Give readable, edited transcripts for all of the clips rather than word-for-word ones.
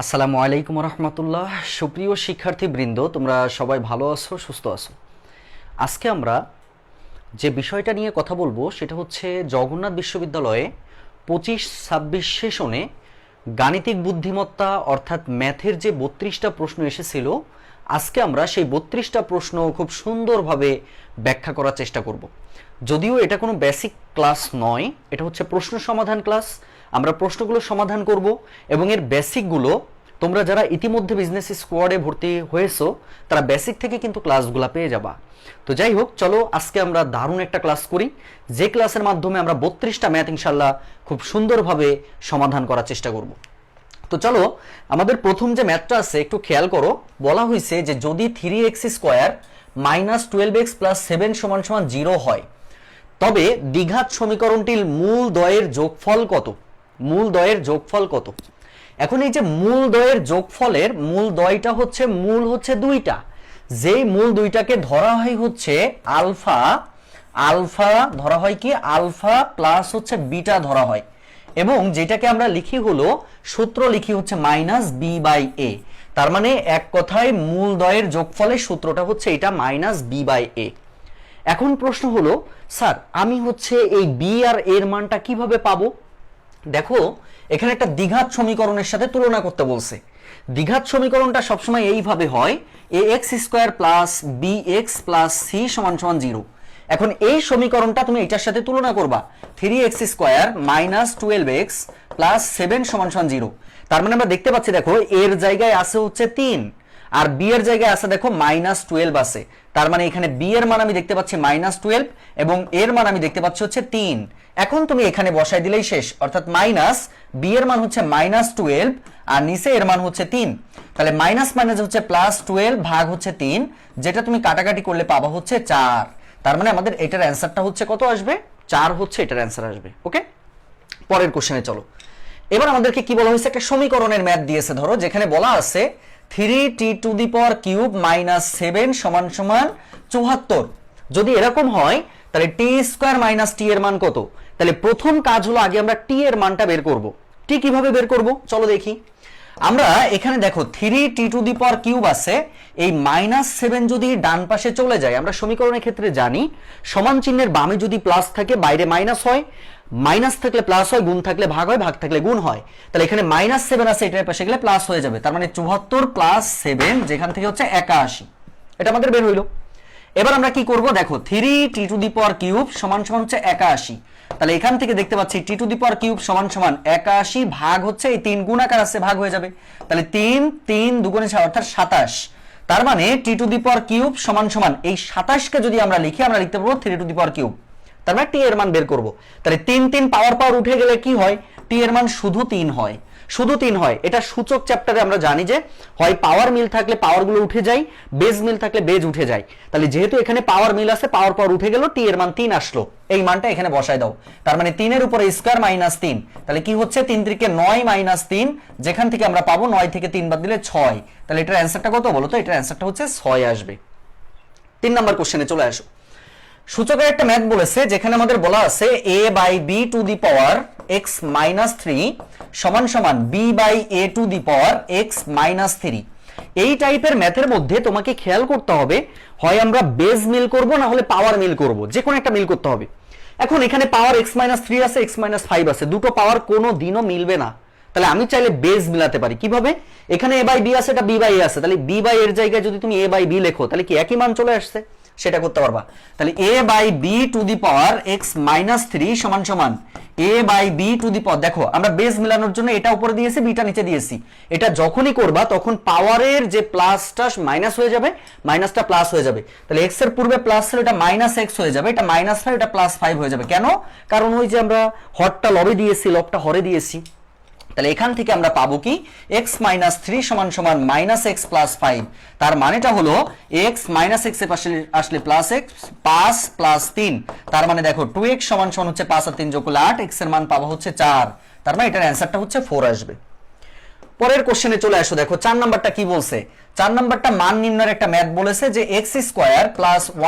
আসসালামু আলাইকুম রহমতুল্লাহ। সুপ্রিয় শিক্ষার্থীবৃন্দ, তোমরা সবাই ভালো আছো, সুস্থ আছো? আজকে আমরা যে বিষয়টা নিয়ে কথা বলবো সেটা হচ্ছে জগন্নাথ বিশ্ববিদ্যালয়ে 25-26 সেশনে গাণিতিক বুদ্ধিমত্তা অর্থাৎ ম্যাথের যে 32টা প্রশ্ন এসেছিল, আজকে আমরা সেই 32টা প্রশ্ন খুব সুন্দরভাবে ব্যাখ্যা করার চেষ্টা করব। যদিও এটা কোনো বেসিক ক্লাস নয়, এটা হচ্ছে প্রশ্ন সমাধান ক্লাস। আমরা প্রশ্নগুলো সমাধান করব এবং এর বেসিকগুলো তোমরা যারা ইতিমধ্যে বিজনেস স্কোয়াডে ভর্তি হয়েছো তারা বেসিক থেকে কিন্তু ক্লাসগুলো পেয়ে যাবা। তো যাই হোক, চলো আজকে আমরা দারুণ একটা ক্লাস করি, যে ক্লাসের মাধ্যমে আমরা 32টা ম্যাথ ইনশাল্লাহ খুব সুন্দরভাবে সমাধান করার চেষ্টা করব। তো চলো, আমাদের প্রথম যে ম্যাথটা আছে একটু খেয়াল করো। বলা হয়েছে যে যদি 3x² - 12x + 7 = 0 হয়, তবে দ্বিঘাত সমীকরণটির মূল দ্বয়ের যোগফল কত? মূল দ্বয়ের যোগফল কত? এখন এই যে মূল দ্বয়ের যোগফলের মূল দ্বয়টা হচ্ছে মূল হচ্ছে দুইটা, যেই মূল দুইটাকে ধরা হয় হচ্ছে আলফা। আলফা ধরা হয় কি? আলফা প্লাস হচ্ছে বিটা ধরা হয়, এবং যেটাকে আমরা লিখি হলো সূত্র লিখি হচ্ছে -b/a। তার মানে এক কথায় মূল দ্বয়ের যোগফলের সূত্রটা হচ্ছে এটা -b/a। এখন প্রশ্ন হলো, স্যার আমি হচ্ছে এই বি আর এর মানটা কিভাবে পাবো? দেখো, এখানে একটা দ্বিঘাত সমীকরণের সাথে তুলনা করতে বলছে। দ্বিঘাত সমীকরণটা সবসময় এইভাবে হয়, ax² + bx + c = 0। এখন এই সমীকরণটা তুমি এটার সাথে তুলনা করবা, 3x² - 12x + 7 = 0। তার মানে আমরা দেখতে পাচ্ছি, দেখো এর জায়গায় আছে হচ্ছে 3 আর বি এর জায়গায় আছে দেখো -12 আছে। তার মানে এখানে বি এর মান আমি দেখতে পাচ্ছি -12 এবং এর মান আমি দেখতে পাচ্ছি হচ্ছে 3। এখন তুমি এখানে বসাই দিলেই শেষ, অর্থাৎ মাইনাস বি এর মান হচ্ছে -12 আর নিচে এর মান হচ্ছে 3। তাহলে মাইনাস মাইনাস হচ্ছে +12 ভাগ হচ্ছে 3, যেটা তুমি কাটাকাটি করলে পাবা হচ্ছে 4। তার মানে আমাদের এটার অ্যান্সারটা হচ্ছে কত আসবে? 4 হচ্ছে এটার অ্যান্সার আসবে। ওকে, পরের কোশ্চেনে চলো। এবার আমাদেরকে কি বলা হয়েছে? একটা সমীকরণের ম্যাথ দিয়েছে, ধরো যেখানে বলা আছে 3t³ - 7 = 74। যদি এরকম হয় তাহলে t² - t এর মান কত? তাহলে প্রথম কাজ হলো আগে আমরা t এর মানটা বের করব। t কিভাবে বের করব চলো দেখি। আমরা এখানে দেখো 3t³ আছে, এই -7 যদি ডান পাশে চলে যায়, আমরা সমীকরণের ক্ষেত্রে জানি সমান চিহ্নের বামে যদি প্লাস থাকে বাইরে মাইনাস হয়, মাইনাস থাকলে প্লাস হয়, গুণ থাকলে ভাগ হয়, ভাগ থাকলে গুণ হয়। তাহলে এখানে -7 আছে, এটার পাশে গেলে প্লাস হয়ে যাবে। তার মানে 74 + 7 যেখান থেকে হচ্ছে 81, এটা আমাদের বের হইলো। এবার আমরা কি করব? দেখো 3t³ সমান হচ্ছে 81। তাহলে এখান থেকে দেখতে পাচ্ছি t³ সমান 81 ভাগ হচ্ছে এই 3 গুণাকার আছে, ভাগ হয়ে যাবে। তাহলে 3 3 2 6 অর্থাৎ 27। তার মানে t³ সমান এই 27 কে যদি আমরা লিখি, আমরা লিখতে পারবো 3^3। তার মানে টি এর মান বের করব। তাহলে 3 3 পাওয়ার উঠে গেলে কি হয়? টি এর মান শুধু 3 হয়, শুধু 3 হয়। এটা সূচক চ্যাপ্টারে আমরা জানি যে হয় পাওয়ার মিল থাকলে পাওয়ারগুলো উঠে যায়, বেজ মিল থাকলে বেজ উঠে যায়। তাহলে যেহেতু এখানে পাওয়ার মিল আছে, পাওয়ার উঠে গেল, টি এর মান 3 আসলো, এই মানটা এখানে বসায় দাও। তার মানে 3 এর উপরে স্কয়ার -3, তাহলে কি হচ্ছে 3 3 কে 9 - 3, যেখান থেকে আমরা পাবো 9 থেকে 3 বাদ দিলে 6। তাহলে এটার অ্যান্সারটা কত বলো তো? এটার অ্যান্সারটা হচ্ছে 6 আসবে। 3 নাম্বার কোশ্চেনে চলে আসো। সূচকের একটা ম্যাথ বলেছে, যেখানে আমাদের বলা আছে a/b⁴ x - 3 = b/a⁴x - 3। এই টাইপের ম্যাথের মধ্যে তোমাকে খেয়াল করতে হবে, হয় আমরা বেজ মিল করব না হলে পাওয়ার মিল করব, যে কোনো একটা মিল করতে হবে। এখন এখানে পাওয়ার x - 3 আছে, x - 5 আছে, দুটো পাওয়ার কোনো দিনও মিলবে না। তাহলে আমি চাইলে বেজ মিলাতে পারি। কিভাবে? এখানে a/b আছে, এটা b/a আছে, তাহলে b/a এর জায়গায় যদি তুমি a/b লেখো তাহলে কি একই মান চলে আসছে? সেটা করতে পারবা। তাহলে a/b⁴x - 3 = a/b⁴। দেখো আমরা বেজ মিলানোর জন্য এটা উপরে দিয়েছি, বিটা নিচে দিয়েছি। এটা যখনই করবা তখন পাওয়ারের যে প্লাসটা মাইনাস হয়ে যাবে, মাইনাসটা প্লাস হয়ে যাবে। তাহলে x এর পূর্বে প্লাস ছিল, এটা -x হয়ে যাবে, এটা -5, এটা +5 হয়ে যাবে। কেন? কারণ ওই যে আমরা হরটা লবে দিয়েছি, লবটা হরে দিয়েছি। তাহলে এখান থেকে আমরা পাবো কি? x - 3 = -x + 5। তার মানেটা হলো x - x এর পাশে আসলে +x, 5 + 3। তার মানে দেখো 2x = হচ্ছে 5 আর 3 যোগ করলে 8, x এর মান পাবো হচ্ছে 4। তার মানে এটার অ্যান্সারটা হচ্ছে 4 আসবে। পরের কোশ্চেনে চলে আসো। দেখো 4 নাম্বারটা কি বলছে? 4 নাম্বারটা মান নির্ণয়ের একটা ম্যাথ বলেছে যে x² +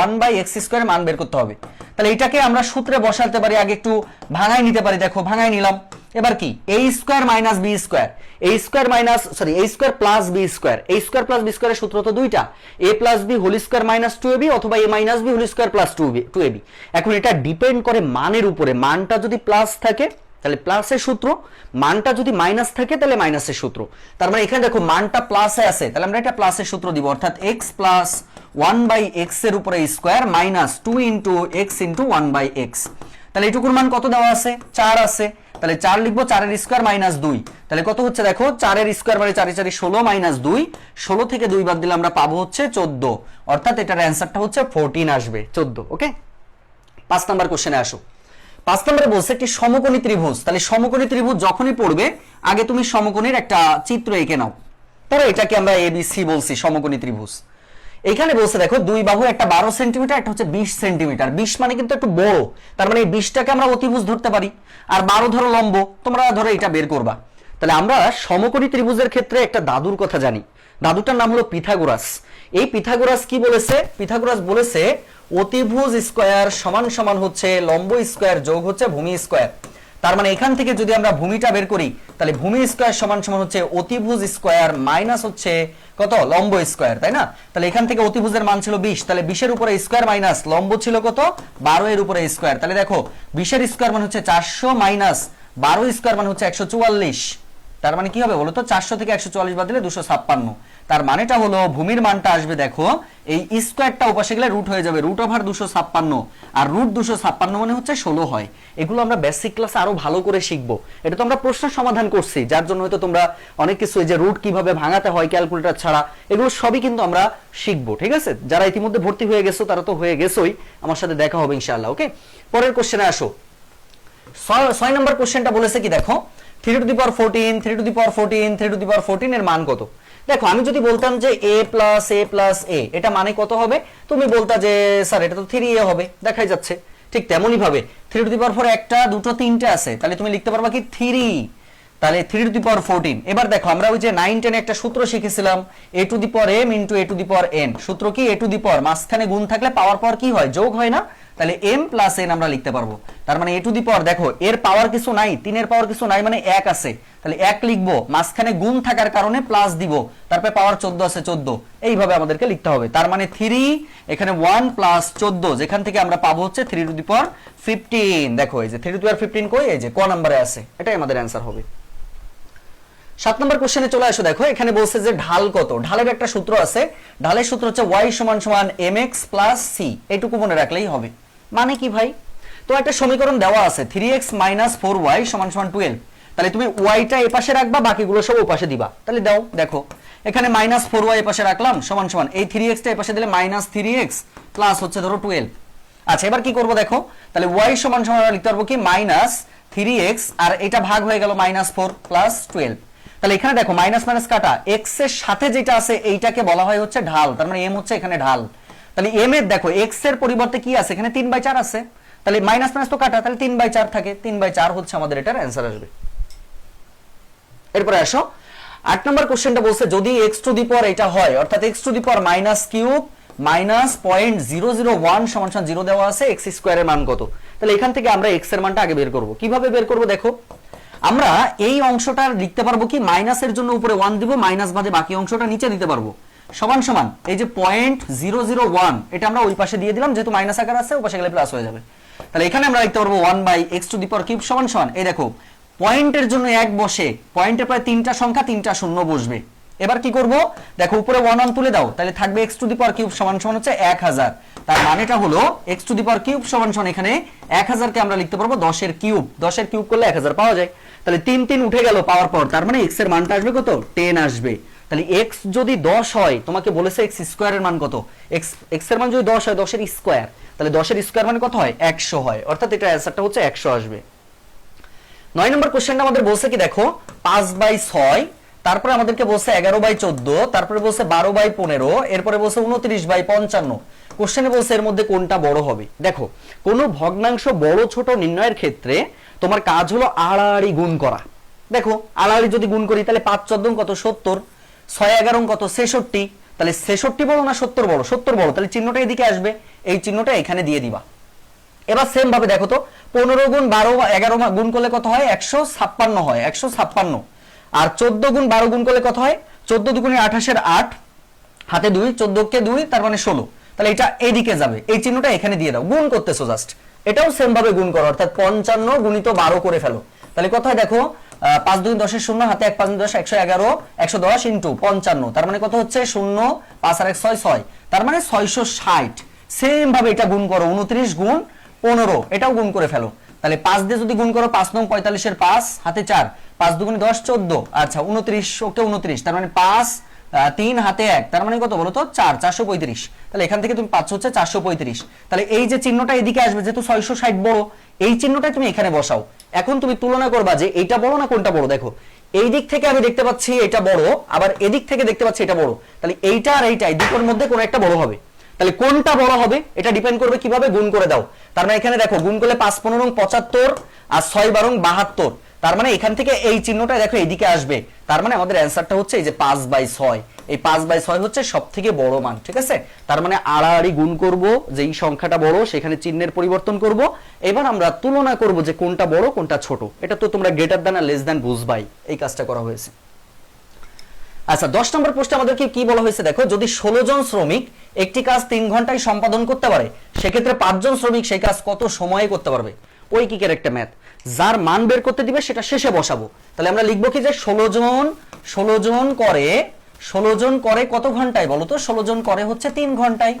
1/x² মান বের করতে হবে। তাহলে এটাকে আমরা সূত্রে বসাতে পারি, আগে একটু ভাঙাই নিতে পারি। দেখো ভাঙাই নিলাম, এবার কি a square minus b square, a square minus sorry a square plus b square, a square plus b স্কয়ারের সূত্র তো দুইটা, a plus b whole square minus 2ab অথবা a minus b whole square plus 2ab। এখন এটা depend করে মানের উপরে, মানটা যদি প্লাস থাকে তাহলে প্লাসের সূত্র, মানটা যদি মাইনাস থাকে তাহলে মাইনাসের সূত্র। তার মানে এখানে দেখো মানটা প্লাসে আছে, তাহলে আমরা এটা প্লাসের সূত্র দিব, অর্থাৎ x প্লাস 1/x এর উপরে square minus 2 into x into 1/x। তাহলে এইটুকুর মান কত দেওয়া আছে? 4 আছে, তাহলে 4 লিখবো, 4 এর স্কয়ার মাইনাস 2, তাহলে কত হচ্ছে দেখো, 4 এর স্কয়ার মানে 4 4 16 মাইনাস 2, 16 থেকে 2 বাদ দিলে আমরা পাবো হচ্ছে 14, অর্থাৎ এটার অ্যানসারটা হচ্ছে 14 আসবে, 14। ওকে, 5 নাম্বার কোশ্চেনে আসো। 5 নম্বরে বলছে একটি সমকোণী ত্রিভুজ, তাহলে সমকোণী ত্রিভুজ যখনই পড়বে আগে তুমি সমকোণীর একটা চিত্র এঁকে নাও, তাহলে এটাকে আমরা এবিসি বলছি সমকোণী ত্রিভুজ। এখানে বলছে দেখো দুই বাহু, একটা 12 সেন্টিমিটার, একটা হচ্ছে 20 সেন্টিমিটার, 20 মানে কিন্তু একটু বড়, তার মানে এই 20টাকে আমরা অতিভুজ ধরতে পারি, আর 12 ধরো লম্ব, তোমরা ধরো এটা বের করবা। তাহলে আমরা সমকোণী ত্রিভুজের ক্ষেত্রে একটা দাদুর কথা জানি, দাদুটার নাম হলো পিথাগোরাস। এই পিথাগোরাস কি বলেছে? পিথাগোরাস বলেছে অতিভুজ স্কয়ার সমান সমান হচ্ছে লম্ব স্কয়ার যোগ হচ্ছে ভূমি স্কয়ার। তার মানে এখান থেকে যদি আমরা ভূমিটা বের করি তাহলে ভূমি স্কয়ার সমান সমান হচ্ছে অতিভুজ স্কয়ার মাইনাস হচ্ছে কত, লম্ব স্কয়ার, তাই না? তাহলে এখান থেকে অতিভুজের মান ছিল 20, তাহলে 20 এর উপরে স্কয়ার মাইনাস লম্ব ছিল কত, 12 এর উপরে স্কয়ার। তাহলে দেখো 20 এর স্কয়ার মানে হচ্ছে 400 মাইনাস 12 স্কয়ার মানে হচ্ছে 144। তার মানে কি হবে বলো তো, 400 থেকে 144 বাদ দিলে 256। তার মানেটা হলো ভূমির মানটা আসবে দেখো, এই স্কয়ারটা ওপাশে গেলে রুট হয়ে যাবে, রুট ওভার 256, আর রুট 256 মানে হচ্ছে 16 হয়। এগুলো আমরা বেসিক ক্লাসে আরো ভালো করে শিখবো, এটা তো আমরা প্রশ্ন সমাধান করছি, যার জন্য হয়তো তোমরা অনেক কিছু, এই যে রুট কিভাবে ভাঙাতে হয় ক্যালকুলেটর ছাড়া, এগুলো সবই কিন্তু আমরা শিখবো, ঠিক আছে? যারা ইতিমধ্যে ভর্তি হয়ে গেছো তারা তো হয়ে গেছোই, আমার সাথে দেখা হবে ইনশাআল্লাহ। ওকে, পরের কোশ্চেনে আসো। 6 নম্বর কোশ্চেনটা বলেছে কি দেখো, 3 to the power 14, 3 to the power 14, 3 to the power 14 এর মান কত? দেখো আমি যদি বলতাম যে a plus a plus a, এটা মানে কত হবে? তুমি বলতা যে স্যার এটা তো 3a হবে, দেখাই যাচ্ছে। ঠিক তেমনই ভাবে 3 টু দি পাওয়ার 4 একটা, দুটো, তিনটে আছে, তাহলে তুমি লিখতে পারবা কি 3, তাহলে 3 টু দি পাওয়ার 14। এবার দেখো আমরা ওই যে 9 10 একটা সূত্র শিখেছিলাম, a two the power m into a two the power n। সূত্র কি? a টু দি পাওয়ার মাঝখানে গুণ থাকলে পাওয়ার পর কি হয়, যোগ হয় না? তাহলে m প্লাস n আমরা লিখতে পারবো। তার মানে a টু দি পাওয়ার, দেখো এর পাওয়ার কিছু নাই, 3 এর পাওয়ার কিছু নাই, মানে 1 আছে, তাহলে 1 লিখবো, মাঝখানে গুণ থাকার কারণে প্লাস দিব, তারপরে পাওয়ার 14 আছে 14, এইভাবে আমাদেরকে লিখতে হবে। তার মানে 3 এখানে 1 প্লাস 14, যেখান থেকে আমরা পাবো হচ্ছে 3 টু দি পাওয়ার 15। দেখো এই যে 3 টু দি পাওয়ার 15 কই, এই যে ক নম্বরে আছে, এটাই আমাদের অ্যানসার হবে। 7 নম্বর কোশ্চেনে চলে আসো। দেখো এখানে বলছে যে ঢাল কত, ঢালের একটা সূত্র আছে, ঢালের সূত্র হচ্ছে y সমান সমান mx প্লাস c, এইটুকু মনে রাখলেই হবে। মানে কি ভাই, তো একটা সমীকরণ দেওয়া আছে 3x মাইনাস 4y সমান সমান 12, তাহলে তুমি ওয়াইটা এই পাশে রাখবা, বাকিগুলো সব ও পাশে দিবা। তাহলে দাও, দেখো এখানে মাইনাস 4y এই পাশে রাখলাম সমান সমান এই 3x টা এই পাশে দিলে মাইনাস 3x প্লাস হচ্ছে ধরো 12। আচ্ছা এবার কি করব দেখো, তাহলে y সমান সমান লিখতে পারবো কি মাইনাস 3x, আর এটা ভাগ হয়ে গেল মাইনাস 4 প্লাস 12। তাহলে এখানে দেখো মাইনাস মাইনাস কাটা, x এর সাথে যেটা আছে এইটাকে বলা হয় হচ্ছে ঢাল, তার মানে m হচ্ছে এখানে ঢাল। তাহলে m এর দেখো x এর পরিবর্তে কি আছে, এখানে 3/4 আছে, তাহলে মাইনাস মাইনাস তো কাটা, তাহলে 3/4 থাকে, 3/4 হচ্ছে আমাদের এটার অ্যানসার আসবে। এরপরে আসো 8 নম্বর কোশ্চেনটা বলছে যদি x টু দি পাওয়ার এটা হয়, অর্থাৎ x two the power minus cube minus 0.001 সমান সমান 0 দেওয়া আছে, x স্কয়ারের মান কত? তাহলে এখান থেকে আমরা x এর মানটা আগে বের করব। কিভাবে বের করব দেখো, আমরা এই অংশটা লিখতে পারবো কি, মাইনাসের জন্য উপরে 1 দিব, মাইনাস বাদে বাকি অংশটা নিচে দিতে পারবো, সমান সমান এই যে 0.001 এটা আমরা ওই পাশে দিয়ে দিলাম, যেহেতু মাইনাস আকার আছে ওই পাশে গেলে প্লাস হয়ে যাবে। তাহলে এখানে আমরা লিখতে পারবো 1/x two the power cube সমান সমান, এই দেখো পয়েন্টের জন্য 1 বসে, পয়েন্টের প্রায় 3টা সংখ্যা 3টা শূন্য বসবে। এবার কি করব দেখো, উপরে 1 তুলে দাও, তাহলে থাকবে x two the power cube সমান সমান হচ্ছে 1000। তার মানেটা হলো x two the power cube সমান সমান এখানে 1000 কে আমরা লিখতে পারবো 10 এর কিউব, 10 এর কিউব করলে 1000 পাওয়া যায়। তাহলে 3 3 উঠে গেল পাওয়ার পর, তার মানে x এর মানটা আসবে কত, 10 আসবে। তাহলে x যদি 10 হয়, তোমাকে বলেছে x স্কয়ারের মান কত, x এর মান যদি 10 হয় 10 এর স্কয়ার, তাহলে 10 এর স্কয়ার মানে কত হয়, 100 হয়, অর্থাৎ এটা অ্যানসারটা হচ্ছে 100 আসবে। 9 নম্বর কোশ্চেনটা আমাদের বলছে কি দেখো 5/6, তারপরে আমাদেরকে বলছে 11/14, তারপরে বলছে 12/15, এরপরে বলছে 29/55। কোশ্চেনে বলছে এর মধ্যে কোনটা বড় হবে। দেখো কোনো ভগ্নাংশ বড় ছোট নির্ণয়ের ক্ষেত্রে তোমার কাজ হলো আড়াআড়ি গুণ করা। দেখো আড়াআড়ি যদি গুণ করি তাহলে 5 14 কত 70, 6 11 কত 66, তাহলে 66 বড় না 70 বড়, 70 বড়, তাহলে চিহ্নটা এদিকে আসবে, এই চিহ্নটা এখানে দিয়ে দিবা। এবার সেম ভাবে দেখো তো 15 গুণ 12 11 গুণ করলে কত হয় 156 হয়, 156। আর 14 গুণ 12 গুণ করলে কত হয় 14 দুগুণে 28 8 হাতে 2, 14 কে 2 তার মানে 16। তাহলে এটা এইদিকে যাবে, এই চিহ্নটা এখানে দিয়ে দাও, গুণ করতেছো জাস্ট। এটাও সেম ভাবে গুণ করো, অর্থাৎ 55 গুণিত 12 করে ফেলো। তাহলে কত হয় দেখো 5 2 10 এর 0, হাতে 1 5 10 111, 110 ইনটু 55, তার মানে কত হচ্ছে 0 5 আর 1 6 6, তার মানে 660। সেম ভাবে এটা গুণ করো, 29 গুণ 15, এটাও গুণ করে ফেলো। তাহলে 5 দিয়ে যদি গুণ করো 5 9 45 এর 5, হাতে 4, 5 2 10 14, আচ্ছা 29, ওকে 29, তার মানে 5 3 হাতে 1, তার মানে কত বলো তো 4 435। তাহলে এখান থেকে তুমি পাচ্ছ হচ্ছে 435। তাহলে এই যে চিহ্নটা এদিকে আসবে, যেহেতু 660 বড়, এই চিহ্নটা তুমি এখানে বসাও। এখন তুমি তুলনা করবা যে এইটা বড় না কোনটা বড়। দেখো এই দিক থেকে আমি দেখতে পাচ্ছি এটা বড়, আবার এদিক থেকে দেখতে পাচ্ছি এটা বড়। তাহলে এইটা আর এইটা, এই দুটোর মধ্যে কোনো একটা বড় হবে। তাহলে কোনটা বড় হবে এটা ডিপেন্ড করবে কিভাবে গুণ করে দাও। তার মানে এখানে দেখো গুণ করলে 5 15 75 আর 6 12 72, তার মানে এখান থেকে এই চিহ্নটা দেখো এইদিকে আসবে। তার মানে আমাদের অ্যানসারটা হচ্ছে এই যে 5/6। এই 5/6 হচ্ছে সবথেকে বড় মান, ঠিক আছে। তার মানে আড়াআড়ি গুণ করব, যেই সংখ্যাটা বড় সেখানে চিহ্নের পরিবর্তন করব। এবার আমরা তুলনা করব যে কোনটা বড় কোনটা ছোট। এটা তো তোমরা গ্রেটার দ্যান আর লেস দ্যান বুঝবাই, এই কাজটা করা হয়েছে। আচ্ছা 10 নম্বর প্রশ্নে আমাদেরকে কি বলা হয়েছে দেখো, যদি 16 জন শ্রমিক একটি কাজ 3 ঘন্টায় সম্পাদন করতে পারে, সেক্ষেত্রে 5 জন শ্রমিক সেই কাজ কত সময়ে করতে পারবে। ওই কি একটা ম্যাথ, যার মান বের করতে দিবে সেটা শেষে বসাবো। তাহলে আমরা লিখবো কি যে 16 জন করে কত ঘন্টায় বলো তো, 16 জন করে হচ্ছে 3 ঘন্টায়।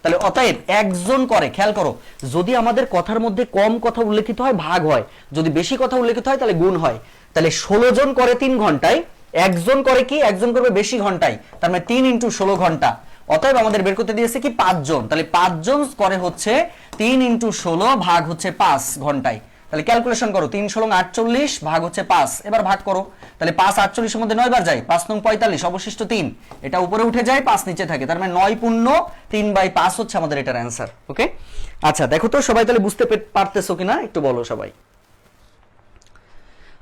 তাহলে অতএব একজন করে, খেয়াল করো, যদি আমাদের কথার মধ্যে কম কথা উল্লেখিত হয় ভাগ হয়, যদি বেশি কথা উল্লেখিত হয় তাহলে গুণ হয়। তাহলে 16 জন করে 3 ঘন্টায়, একজন করে কি, একজন করবে বেশি ঘন্টায়, তার মানে 3 × 16 ঘন্টা। অতএব আমাদের বের করতে দিয়েছে কি 5 জন। তাহলে 5 জন করে হচ্ছে 3 × 16 ভাগ হচ্ছে 5 ঘন্টায়। তাহলে ক্যালকুলেশন করো, 3 16 48 ভাগ হচ্ছে 5, এবার ভাগ করো। তাহলে 5 48 এর মধ্যে 9 বার যায়, 5 9 45, অবশিষ্ট 3, এটা উপরে উঠে যায়, 5 নিচে থাকে, তার মানে 9 পূর্ণ 3/5 হচ্ছে আমাদের এটার অ্যানসার। ওকে, আচ্ছা দেখো তো সবাই তাহলে বুঝতে পারতেছো কিনা একটু বলো সবাই।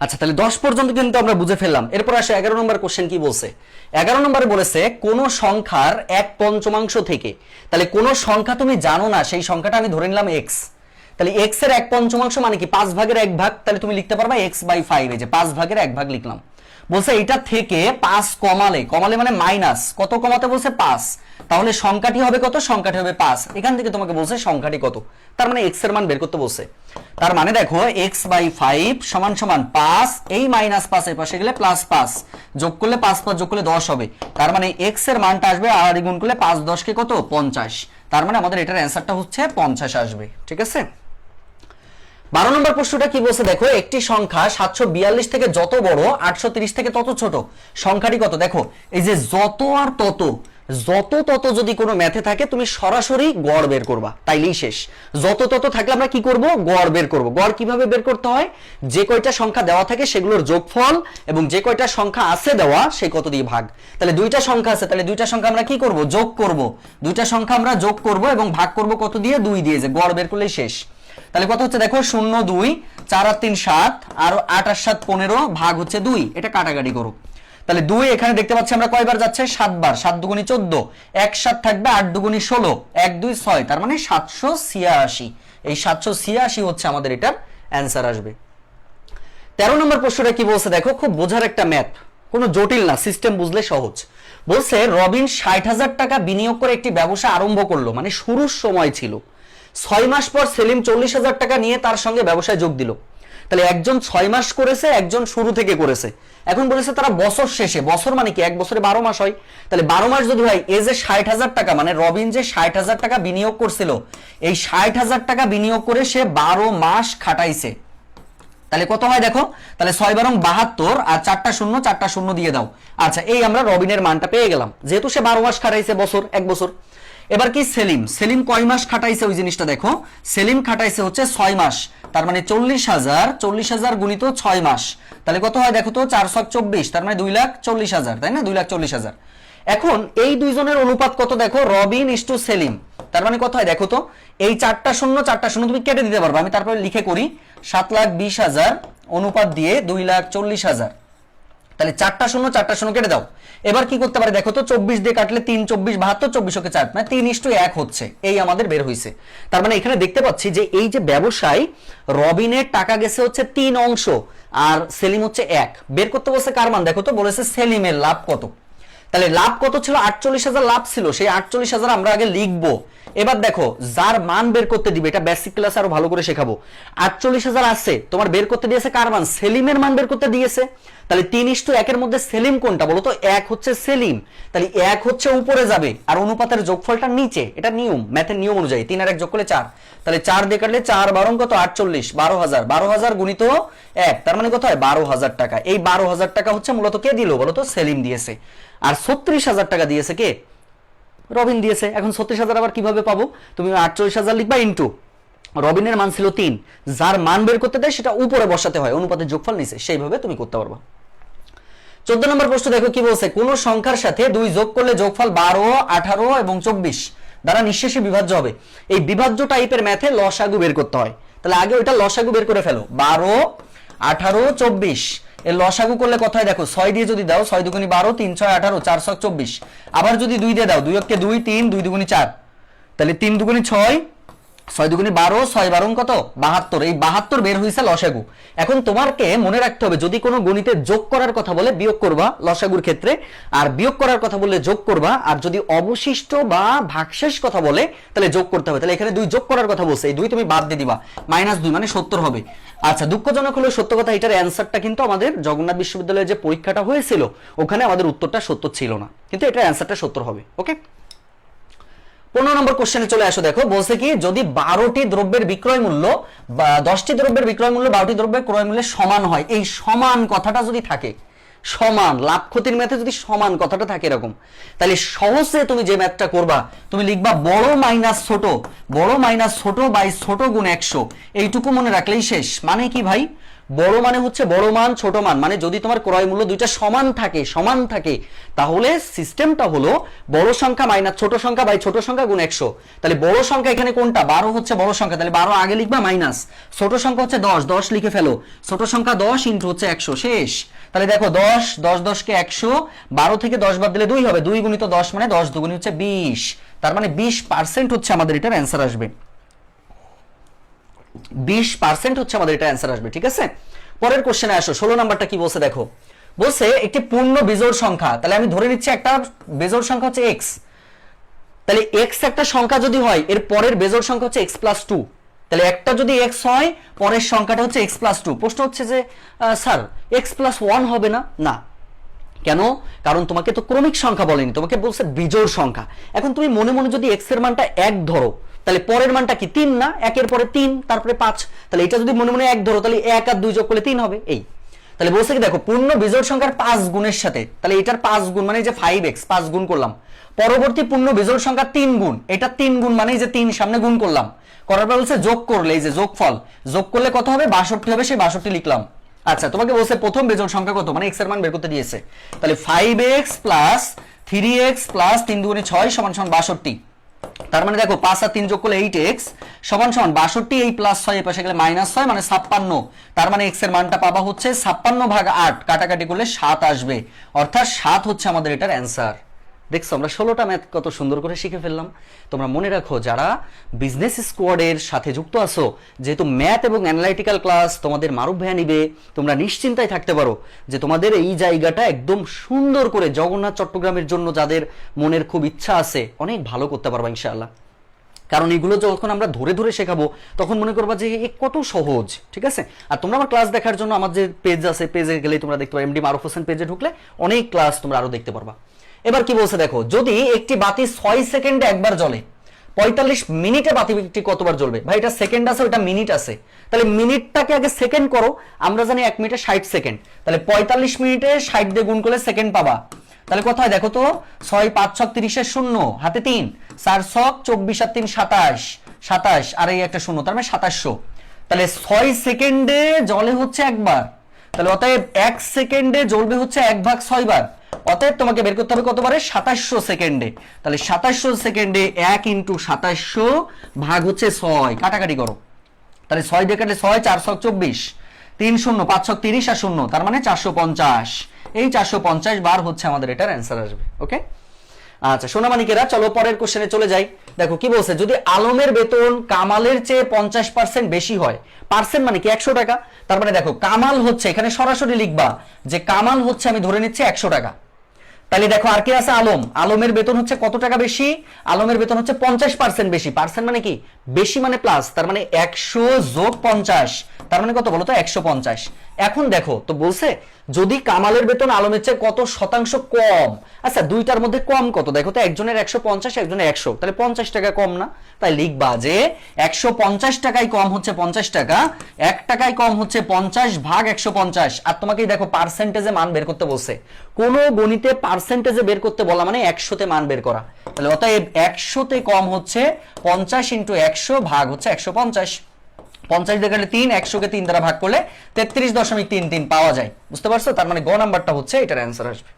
আচ্ছা তাহলে 10 পর্যন্ত কিন্তু আমরা বুঝে ফেললাম। এরপর আসে 11 নম্বর কোশ্চেন কি বলছে। 11 নম্বরে বলেছে কোন সংখ্যার 1/5 থেকে, তাহলে কোন সংখ্যা তুমি জানো না, সেই সংখ্যাটা আমি ধরে নিলাম x। তাহলে x এর 1/5 মানে কি 5 ভাগের 1 ভাগ, তাহলে তুমি লিখতে পারবা x/5, এই যে 5 ভাগের 1 ভাগ লিখলাম। বলছে এটা থেকে 5 কমালে মানে মাইনাস, কত কমাতে বলছে 5, তাহলে সংখ্যাটি হবে কত, সংখ্যাটি হবে 5। এখান থেকে তোমাকে বলছে সংখ্যাটি কত, তার মানে x এর মান বের করতে বলছে। তার মানে দেখো x/5 সমান সমান 5, এই -5 এর পাশে গেলে +5, যোগ করলে 5 5 যোগ করলে 10 হবে। তার মানে x এর মানটা আসবে আর গুণ করলে 5 10 কে কত 50, তার মানে আমাদের এটার অ্যানসারটা হচ্ছে 50 আসবে, ঠিক আছে। 12 নম্বর প্রশ্নটা কি বলছে দেখো, একটি সংখ্যা 742 থেকে যত বড় 830 থেকে তত ছোট, সংখ্যাটি কত। দেখো এই যে যত আর তত, যত তত যদি কোনো ম্যাথে থাকে তুমি সরাসরি গড় বের করবা, তাইলেই শেষ। যত তত থাকলে আমরা কি করব, গড় বের করব। গড় কিভাবে বের করতে হয়, যে কয়টা সংখ্যা দেওয়া থাকে সেগুলোর যোগফল এবং যে কয়টা সংখ্যা আছে দেওয়া সেই কত দিয়ে ভাগ। তাহলে দুইটা সংখ্যা আছে, তাহলে দুইটা সংখ্যা আমরা কি করব, যোগ করব। দুইটা সংখ্যা আমরা যোগ করব এবং ভাগ করব কত দিয়ে, 2 দিয়ে, যে গড় বের করলেই শেষ। তাহলে কত হচ্ছে দেখো 0 2 4 আর 3 7 আর 8 আর 7 15 ভাগ হচ্ছে 2, এটা কাটাকাটি করো। তাহলে 2 এখানে দেখতে পাচ্ছি আমরা কয়বার যাচ্ছে, 7 বার, 7 দুগুণী 14, 1 7 থাকবে, 8 দুগুণী 16, 1 2 6, তার মানে 786। এই 786 হচ্ছে আমাদের এটার অ্যানসার আসবে। 13 নম্বর প্রশ্নটা কি বলছে দেখো, খুব বোঝার একটা ম্যাথ, কোনো জটিল না, সিস্টেম বুঝলে সহজ। বলছে রবিন 60,000 টাকা বিনিয়োগ করে একটি ব্যবসা আরম্ভ করলো, মানে শুরুর সময় ছিল। 6 মাস পর সেলিম 40,000 টাকা নিয়ে তার সঙ্গে ব্যবসায় যোগ দিল। তাহলে একজন 6 মাস করেছে, একজন শুরু থেকে করেছে। এখন বলেছে তারা বছর শেষে, বছর মানে কি 1 বছরে 12 মাস হয়, তাহলে 12 মাস যদি হয়, এই যে 60,000 টাকা, মানে রবিন যে 60,000 টাকা বিনিয়োগ করছিল, এই 60,000 টাকা বিনিয়োগ করে সে 12 মাস খাটাইছে। তাহলে কত হয় দেখো, তাহলে 6 12 72 আর 4টা শূন্য দিয়ে দাও। আচ্ছা এই আমরা রবিনের মানটা পেয়ে গেলাম, যেহেতু সে 12 মাস খাটাইছে, বছর 1 বছর। এবার কি সেলিম কয় মাস খাটাইছে ওই জিনিসটা দেখো, সেলিম খাটাইছে হচ্ছে 6 মাস, তার মানে 40,000 গুণিত 6 মাস, তাহলে কত হয় দেখো তো 4 7 24, তার মানে 2,40,000, তাই না, 2,40,000। এখন এই দুইজনের অনুপাত কত দেখো, রবিন ইস টু সেলিম, তার মানে কত হয় দেখো তো, এই 4টা শূন্য তুমি কেটে দিতে পারবে, আমি তারপরে লিখে করি, 7,20,000 অনুপাত দিয়ে 2,40,000, তাহলে 4টা শূন্য কেটে দাও। এবার কি করতে পারে দেখো তো, 24 দিয়ে কাটলে 3 24 72, 24 ওকে 4, মানে 3:1 হচ্ছে, এই আমাদের বের হইছে। তার মানে এখানে দেখতে পাচ্ছি যে এই যে ব্যবসায় রবিনের টাকা গেছে হচ্ছে 3 অংশ আর সেলিম হচ্ছে 1। বের করতে বলছে কার মান দেখো তো, বলেছে সেলিমের লাভ কত। তাহলে লাভ কত ছিল, 48,000 লাভ ছিল, সেই 48,000 আমরা আগে লিখবো। এবার দেখো যার মান বের করতে দিবে, এটা বেসিক ক্লাস আরো ভালো করে শেখাবো। 48,000 আছে, তোমার বের করতে দিয়েছে কার মান, সেলিমের মান বের করতে দিয়েছে। তাহলে 3:1 এর মধ্যে সেলিম কোনটা বলো তো, 1 হচ্ছে সেলিম, তাহলে 1 হচ্ছে উপরে যাবে আর অনুপাতের যোগফলটা নিচে, এটা নিয়ম, ম্যাথের নিয়ম অনুযায়ী। 3 আর 1 যোগ করলে 4, তাহলে 4 দিয়ে কাটলে 4 12 কত 48, 12,000, 12,000 গুণিত 1, তার মানে কত হয় 12,000 টাকা। এই 12,000 টাকা হচ্ছে মূলত কে দিল বলো তো, সেলিম দিয়েছে। আর 36,000 টাকা দিয়েছে কে, রবিন দিয়েছে। এখন 36,000 আবার কিভাবে পাবো, তুমি 48,000 লিখবা ইনটু রবিনের মান ছিল 3, যার মান বের করতে দেয় সেটা উপরে বসাতে হয়, অনুপাতের যোগফল নিচে, সেইভাবে তুমি করতে পারবা। 14 নম্বর প্রশ্ন দেখো কি বলছে, কোন সংখ্যার সাথে 2 যোগ করলে যোগফল 12, 18 এবং 24 দ্বারা নিঃশেষে বিভাজ্য হবে। এই বিভাজ্য টাইপের ম্যাথে লসাগু বের করতে হয়। তাহলে আগে ওইটা লসাগু বের করে ফেলো, 12, 18, 24 এর লসাগু করলে কত হয় দেখো, 6 দিয়ে যদি দাও 6 দুগুণী 12, 3 6 18, 4 6 24, আবার যদি 2 দিয়ে দাও 2 অক্ষে 2, 3 2 দুগুণী 4, তাহলে 3 দুগুণী 6, 6 দুগুণী 12, 6 12 কত 72, এই 72 বের হইছে লসাগু। এখন তোমাকে মনে রাখতে হবে, যদি কোনো গণিতে যোগ করার কথা বলে বিয়োগ করবা লসাগুর ক্ষেত্রে, আর বিয়োগ করার কথা বললে যোগ করবা, আর যদি অবশিষ্ট বা ভাগশেষ কথা বলে তাহলে যোগ করতে হবে। তাহলে এখানে 2 যোগ করার কথা বলছে, এই 2 তুমি বাদ দিয়ে দিবা, -2 মানে 70 হবে। আচ্ছা, দুঃখজনক হলো সত্য কথা, এটার অ্যান্সারটা কিন্তু আমাদের জগন্নাথ বিশ্ববিদ্যালয়ে যে পরীক্ষাটা হয়েছিল ওখানে আমাদের উত্তরটা 70 ছিল না, কিন্তু এটার অ্যান্সারটা 70 হবে। ওকে, 15 নম্বর কোশ্চেনে চলে আসো। দেখো বলছে কি, যদি 12টি দ্রব্যের বিক্রয় মূল্য বা 10টি দ্রব্যের বিক্রয় মূল্য 12টি দ্রব্যের ক্রয় মূল্যের সমান হয়, এই সমান কথাটা যদি থাকে, সমান লাভ ক্ষতির ম্যাথে যদি সমান কথাটা থাকে এরকম, তাহলে সহজে তুমি যে ম্যাথটা করবা, তুমি লিখবা বড় মাইনাস ছোট, বড় মাইনাস ছোট বাই ছোট গুণ 100, এইটুকু মনে রাখলেই শেষ। মানে কি ভাই, বড় মানে হচ্ছে বড় মান ছোট মান, মানে যদি তোমার ক্রয় মূল্য দুইটা সমান থাকে তাহলে সিস্টেমটা হলো বড় সংখ্যা মাইনাস ছোট সংখ্যা বাই ছোট সংখ্যা গুণ 100। তাহলে বড় সংখ্যা এখানে কোনটা, 12 হচ্ছে বড় সংখ্যা, তাহলে 12 আগে লিখবা, মাইনাস ছোট সংখ্যা হচ্ছে 10, 10 লিখে ফেলো, ছোট সংখ্যা 10 ইনটু হচ্ছে 100, শেষ। তাহলে দেখো 10 10 10 কে 100, 12 থেকে 10 বাদ দিলে 2 হবে, 2 গুণিত 10 মানে 10 দুগুণী হচ্ছে 20, তার মানে 20% হচ্ছে আমাদের এটার অ্যান্সার আসবে, 20% হচ্ছে আমাদের এটা অ্যান্সার আসবে। ঠিক আছে, পরের কোশ্চেনে আসো। 16 নাম্বারটা কি বলছে দেখো, বলছে একটি পূর্ণ বিজোড় সংখ্যা, তাহলে আমি ধরে নিচ্ছি একটা বেজোড় সংখ্যা হচ্ছে x, তাহলে x একটা সংখ্যা যদি হয় এর পরের বেজোড় সংখ্যা হচ্ছে x প্লাস 2, তাহলে একটা যদি x হয় পরের সংখ্যাটা হচ্ছে x প্লাস 2। প্রশ্ন হচ্ছে যে স্যার x প্লাস 1 হবে না? না, কেন? কারণ তোমাকে তো ক্রমিক সংখ্যা বলেনি, তোমাকে বলছে বিজোড় সংখ্যা। এখন তুমি মনে মনে যদি x এর মানটা 1 ধরো, তাহলে পরের মানটা কি 3 না, 1 এর পরে 3 তারপরে 5, তাহলে এটা যদি মনে মনে 1 ধরো তাহলে 1 আর 2 যোগ করলে 3 হবে। এই তাহলে বলছে কি দেখো, পূর্ণ বিজোড় সংখ্যার 5 গুণের সাথে, তাহলে এটার 5 গুণ মানে যে 5x 5 গুণ করলাম, পরবর্তী পূর্ণ বিজোড় সংখ্যা 3 গুণ, এটা 3 গুণ মানে যে 3 সামনে গুণ করলাম, করার পর বলছে যোগ করলে, এই যে যোগফল যোগ করলে কত হবে, 62 হবে, সেই 62 লিখলাম। আচ্ছা, তোমাকে বলছে প্রথম বেজোড় সংখ্যা কত, মানে x এর মান বের করতে দিয়েছে, তাহলে 5x প্লাস 3x প্লাস 3 দুগুণে 6 সমান সমান 62, তার মানে দেখো 5 আর 3 যোগ করলে 8x সমান সমান 62, এই প্লাস 6 এর পাশে গেলে -6 মানে 56, তার মানে x এর মানটা পাবা হচ্ছে 56/8, কাটাকাটি করলে 7 আসবে, অর্থাৎ 7 হচ্ছে আমাদের এটার অ্যান্সার। দেখছো আমরা 16টা ম্যাথ কত সুন্দর করে শিখে ফেললাম। তোমরা মনে রাখো যারা বিজনেস স্কোয়াডের সাথে যুক্ত আছো, যেহেতু ম্যাথ এবং অ্যানালাইটিক্যাল ক্লাস তোমাদের মারুফ ভাইয়া নিবে, তোমরা নিশ্চিন্তায় থাকতে পারো যে তোমাদের এই জায়গাটা একদম সুন্দর করে জগন্নাথ চট্টগ্রামের জন্য যাদের মনের খুব ইচ্ছা আছে অনেক ভালো করতে পারবা ইনশাআল্লাহ। কারণ এগুলো যখন আমরা ধরে ধরে শেখাবো তখন মনে করবা যে এ কত সহজ। ঠিক আছে, আর তোমরা আমার ক্লাস দেখার জন্য আমার যে পেজ আছে, পেজে গেলেই তোমরা দেখতে পারো, এমডি মারুফ হোসেন পেজে ঢুকলে অনেক ক্লাস তোমরা আরো দেখতে পারবা। এবার কি বলছে দেখো, যদি একটি বাতি 6 সেকেন্ডে একবার জ্বলে, 45 মিনিটে বাতিটি কতবার জ্বলবে? ভাই এটা সেকেন্ড আছে, ওটা মিনিট আছে, তাহলে মিনিটটাকে আগে সেকেন্ড করো, আমরা জানি 1 মিনিটে 60 সেকেন্ড, তাহলে 45 মিনিটে 60 দিয়ে গুণ করলে সেকেন্ড পাবা, তাহলে কোথায় দেখো তো, 6 5 6 30 এর 0 হাতে 3, 4 6 24 আর 3 27, 27 আর এই একটা 0, তার মানে 2700, তাহলে 6 সেকেন্ডে জ্বলে হচ্ছে একবার, তাহলে অতএব 1 সেকেন্ডে জ্বলবে হচ্ছে 1/6 বার, অতএব তোমাকে বের করতে হবে কতবারে, 2700 সেকেন্ডে, তাহলে 2700 সেকেন্ডে 1 × 2700 ভাগ হচ্ছে 6, কাটাকাটি করো, তাহলে 6 দিয়ে কাটলে 6, 4 6 24, 3 0 5 6 30 আর 0, তার মানে 450, এই 450 বার হচ্ছে আমাদের এটার অ্যান্সার আসবে। ওকে, আচ্ছা সোনামানিকেরা চলো পরের কোশ্চেনে চলে যাই। দেখো কি বলছে, যদি আলমের বেতন কামালের চেয়ে 50% বেশি হয়, পার্সেন্ট মানে কি 100 টাকা, তার মানে দেখো কামাল হচ্ছে, এখানে সরাসরি লিখবা যে কামাল হচ্ছে, আমি ধরে নিচ্ছি 100 টাকা। তাহলে দেখো আর কি আছে, আলম, আলমের বেতন হচ্ছে কত টাকা বেশি, আলমের বেতন হচ্ছে 50% বেশি, পার্সেন্ট মানে কি বেশি মানে প্লাস, তার মানে 100 যোগ 50, তার মানে কত বলো তো 150। এখন দেখো তো বলছে যদি কামালের বেতন আলমের চেয়ে কত শতাংশ কম, আচ্ছা দুইটার মধ্যে কম কত, দেখো তো একজনের 150 একজনের 100, তাহলে 50 টাকা কম না, তাই লিখবা যে 150 টাকায় কম হচ্ছে 50 টাকা, 1 টাকায় কম হচ্ছে 50 ভাগ 150। আর তোমাকে দেখো পার্সেন্টেজে মান বের করতে বলছে, কোন গণিতে পার্সেন্টেজে বের করতে বলা মানে 100তে মান বের করা, তাহলে অতএব 100তে কম হচ্ছে 50 ইন্টু 100 ভাগ হচ্ছে 150। 50 দেখালে 3, 100কে 3 দ্বারা ভাগ করলে 33.33 পাওয়া যায়, বুঝতে পারছো? তার মানে গ নাম্বারটা হচ্ছে এটার অ্যান্সার আসবে।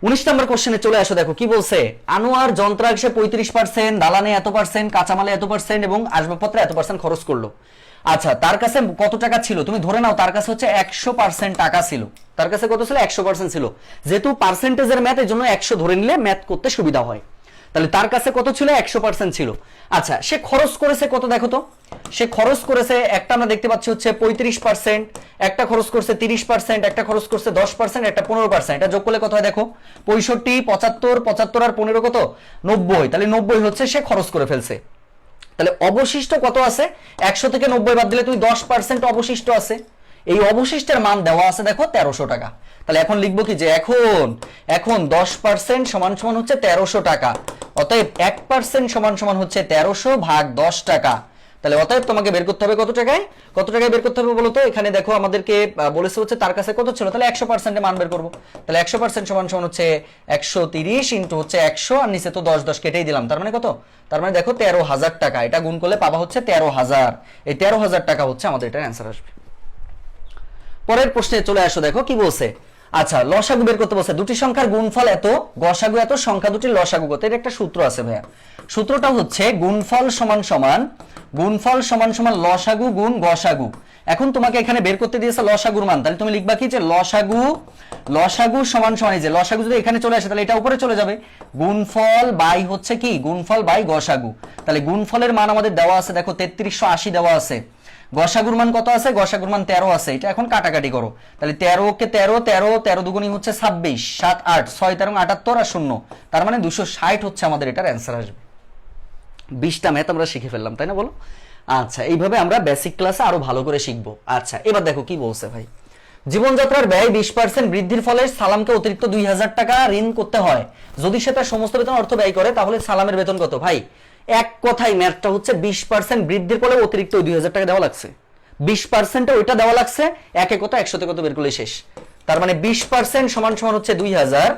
19 নম্বর কোশ্চেনে চলে আসো, দেখো কি বলছে, আনোয়ার যন্ত্রাংশে 35%, দালানে এত পার্সেন্ট, কাঁচামালে এত পার্সেন্ট এবং আসবাবপত্রে এত পার্সেন্ট খরচ করলো। আচ্ছা তার কাছে কত টাকা ছিল, তুমি ধরে নাও তার কাছে হচ্ছে 100% টাকা ছিল, তার কাছে কত ছিল 100% ছিল, যেহেতু পার্সেন্টেজের ম্যাথ এর জন্য 100 ধরে নিলে ম্যাথ করতে সুবিধা হয়, তাহলে তার কাছে কত ছিল 100% ছিল। আচ্ছা সে খরচ করেছে কত, দেখো তো সে খরচ করেছে একটা আমরা দেখতে পাচ্ছি হচ্ছে 35%, একটা খরচ করছে 30%, একটা খরচ করছে 10%, একটা 15%, এটা যোগ করলে কত হয় দেখো, 65, 75, 75 আর 15 কত 90, তাহলে 90 হচ্ছে সে খরচ করে ফেলছে। তাহলে অবশিষ্ট কত আছে, 100 থেকে 90 বাদ দিলে তুমি 10% অবশিষ্ট আছে, এই অবশিষ্টের মান দেওয়া আছে দেখো 1300 টাকা। তাহলে এখন লিখবো কি যে এখন 10% সমান সমান হচ্ছে 1300 টাকা, অতএব 1% সমান সমান হচ্ছে 1300 ভাগ 10 টাকা। তাহলে অতএব তোমাকে বের করতে হবে কত টাকায় বের করতে হবে বলো তো, এখানে দেখো আমাদেরকে বলেছে হচ্ছে তার কাছে কত ছিল, তাহলে 100% এ মান বের করবো, তাহলে 100% সমান সমান হচ্ছে 130 ইন্টু হচ্ছে 100 আর নিচে তো 10 10 কেটেই দিলাম, তার মানে কত, তার মানে দেখো 13,000 টাকা, এটা গুণ করলে পাবা হচ্ছে 13,000, এই 13,000 টাকা হচ্ছে আমাদের এটার অ্যান্সার আসবে। পরের প্রশ্নে চলে আসো, দেখো কি বলছে, আচ্ছা লসাগু বের করতে বলছে, দুটি সংখ্যার গুণফল এত, গসাগু এত, সংখ্যা দুটির লসাগু কত, এর একটা সূত্র আছে ভাইয়া, সূত্রটা হচ্ছে গুণফল সমান সমান লসাগু গুণ গসাগু। এখন তোমাকে এখানে বের করতে দিয়েছে লসাগুর মান, তাহলে তুমি লিখবা কি যে লসাগু সমান সমান, এই যে লসাগু যদি এখানে চলে আসে তাহলে এটা উপরে চলে যাবে, গুণফল বাই হচ্ছে কি গুণফল বাই গসাগু। তাহলে গুণফলের মান আমাদের দেওয়া আছে দেখো 3380 দেওয়া আছে, গসাগুর মান কত আছে, গসাগুর মান 13 আছে, এটা এখন কাটাকাটি করো, তাহলে 13 কে 13, 13 দুগুণী হচ্ছে 26, 7 8, 6 13 78 আর 0, তার মানে 260 হচ্ছে আমাদের এটার অ্যান্সার আসবে। 20টা ম্যাথ আমরা শিখে ফেললাম, তাই না বলো? আচ্ছা এইভাবে আমরা বেসিক ক্লাসে আরো ভালো করে শিখবো। আচ্ছা এবার দেখো কি বলছে ভাই, জীবনযাত্রার ব্যয় 20% বৃদ্ধির ফলে সালামকে অতিরিক্ত 2000 টাকা ঋণ করতে হয়, যদি সে তার সমস্ত বেতন অর্থ ব্যয় করে তাহলে সালামের বেতন কত? ভাই এক কথাই ম্যাথটা হচ্ছে 20% বৃদ্ধির ফলে অতিরিক্ত 2000 টাকা দেওয়া লাগছে, 20% ওইটা দেওয়া লাগছে, একে কত 100তে কত বের করলে শেষ, তার মানে 20% সমান সমান হচ্ছে 2000,